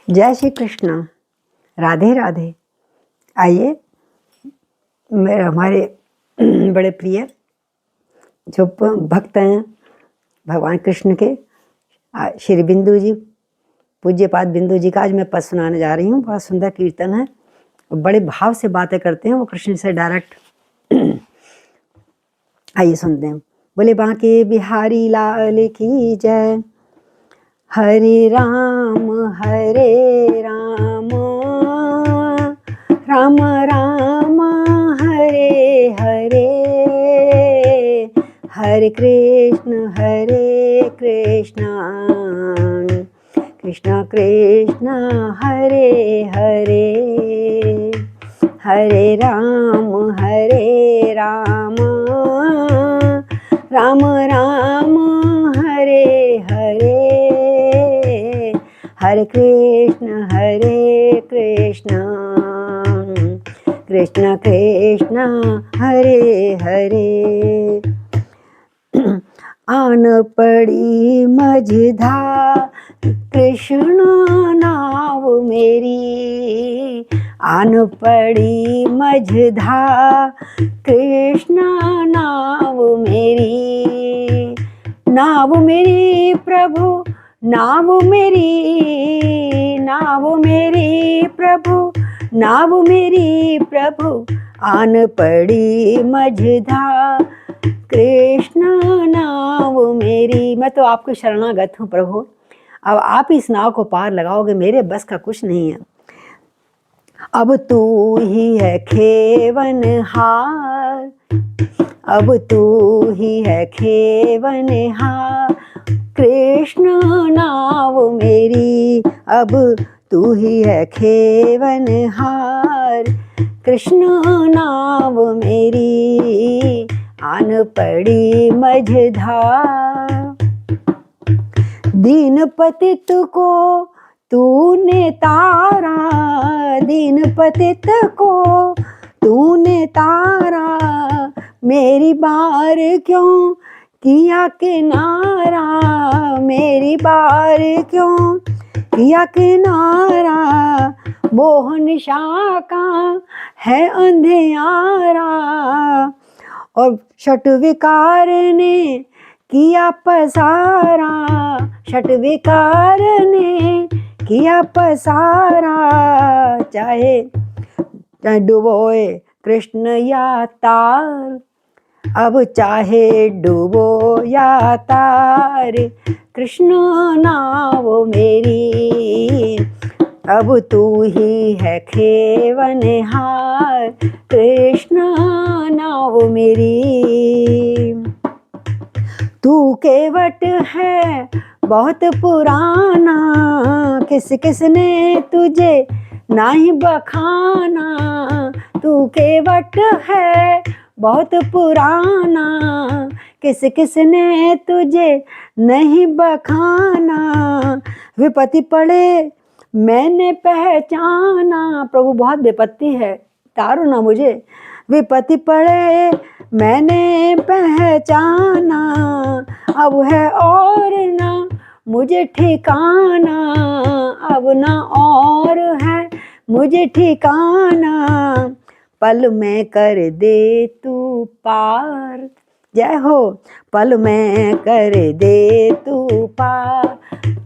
जय श्री कृष्ण। राधे राधे। आइए, मेरे हमारे बड़े प्रिय जो भक्त हैं भगवान कृष्ण के, श्री बिंदु जी, पूज्यपाद बिंदु जी का आज मैं पद सुनाने जा रही हूँ। बहुत सुंदर कीर्तन है, बड़े भाव से बातें करते हैं वो कृष्ण से डायरेक्ट। आइए सुनते हैं। बोले बांके बिहारी लाल की जय। हरे राम राम राम हरे हरे, हरे कृष्ण कृष्ण कृष्ण हरे हरे, हरे राम राम राम हरे हरे, हरे कृष्ण कृष्ण कृष्ण हरे हरे। आन पड़ी मझधार कृष्ण नाव मेरी, आन पड़ी मझधार कृष्ण नाव मेरी, नाव मेरी प्रभु नाव मेरी प्रभु, नाव मेरी प्रभु, आन पड़ी मझधार कृष्ण नाव मेरी। मैं तो आपको शरणागत हूँ प्रभु, अब आप इस नाव को पार लगाओगे, मेरे बस का कुछ नहीं है। अब तू ही है खेवनहार, अब तू ही है खेवनहार कृष्ण नाव मेरी, अब तू ही है खेवनहार कृष्ण नाव मेरी, आन पड़ी मझधार। दीन पतित को तूने तारा, दीन पतित को तूने तारा, मेरी बार क्यों किया किनारा, मेरी बार क्यों किया किनारा, मोहन शाह का है अंधियारा, और शट विकार ने किया पसारा, शट विकार ने किया पसारा, चाहे डुबोए कृष्ण या तार, अब चाहे डूबो या तार कृष्ण नाव मेरी, अब तू ही है खेवनहार कृष्ण नाव मेरी। तू केवट है बहुत पुराना, किस किसने तुझे नहीं बखाना, तू केवट है बहुत पुराना, किस किसने तुझे नहीं बखाना, विपत्ति पड़े मैंने पहचाना, प्रभु बहुत विपत्ति है, तारो ना मुझे, विपत्ति पड़े मैंने पहचाना, अब है और ना मुझे ठिकाना, अब ना और है मुझे ठिकाना, पल में कर दे तू पार, जय हो, पल में कर दे तू पार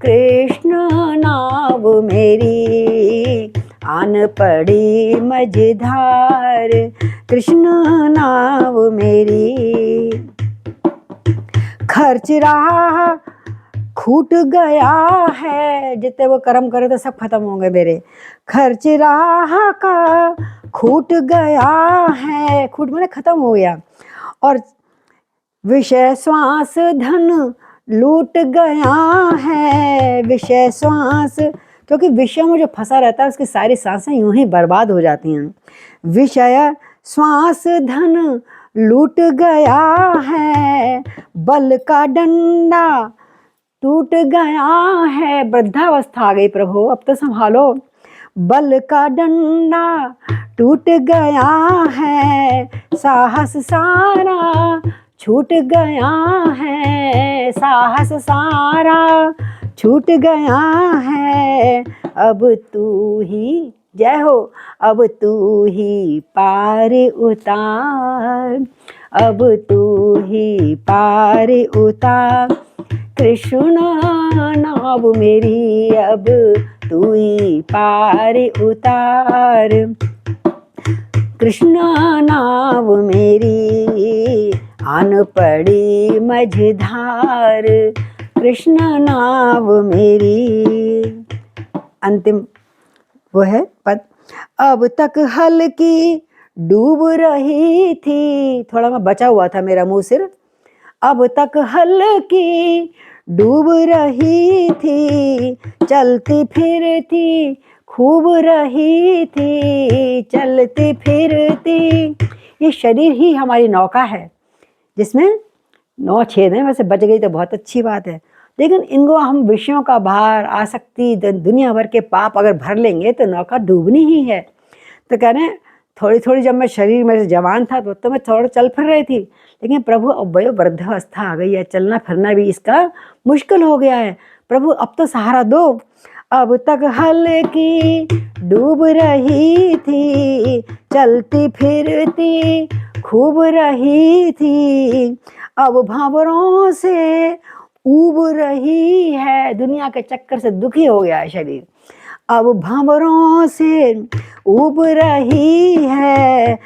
कृष्ण नाव मेरी, आन पड़ी मझधार कृष्ण नाव मेरी। खर्च रहा खूट गया है, जितने वो कर्म करे तो सब खत्म होंगे मेरे, खर्च रहा का खूट गया है, खूट मैंने खत्म हो गया, और विषय श्वास धन लूट गया है, विषय श्वास, क्योंकि विषय में जो फंसा रहता है उसकी सारी सांसें यूं ही बर्बाद हो जाती हैं, विषय श्वास धन लूट गया है, बल का डंडा टूट गया है, वृद्धावस्था आ गई प्रभु, अब तो संभालो, बल का डंडा टूट गया है, साहस सारा छूट गया है, साहस सारा छूट गया है, अब तू ही, जय हो, अब तू ही पार उतार, अब तू ही पार उतार, कृष्ण नाव मेरी अब तू ही पार उतार, कृष्ण नाव मेरी आन पड़ी मझधार, कृष्ण नाव मेरी। अंतिम वो है पद, अब तक हल्की डूब रही थी, थोड़ा मैं बचा हुआ था मेरा मुंह सिर, अब तक हल्की डूब रही थी, चलती फिरती खूब रही थी, चलती फिरती। ये शरीर ही हमारी नौका है जिसमें 9 छेद हैं, वैसे बच गई तो बहुत अच्छी बात है, लेकिन इनको हम विषयों का भार, आसक्ति, दुनिया भर के पाप अगर भर लेंगे तो नौका डूबनी ही है। तो कह रहे हैं थोड़ी थोड़ी, जब मैं शरीर मेरे जवान था तो मैं थोड़ा चल फिर रही थी, लेकिन प्रभु अब वृद्धावस्था आ गई है, चलना फिरना भी इसका मुश्किल हो गया है, प्रभु अब तो सहारा दो। अब तक हल्की डूब रही थी, चलती फिरती खूब रही थी, अब भंवरों से ऊब रही है, दुनिया के चक्कर से दुखी हो गया है शरीर, अब भंवरों से ऊब रही है।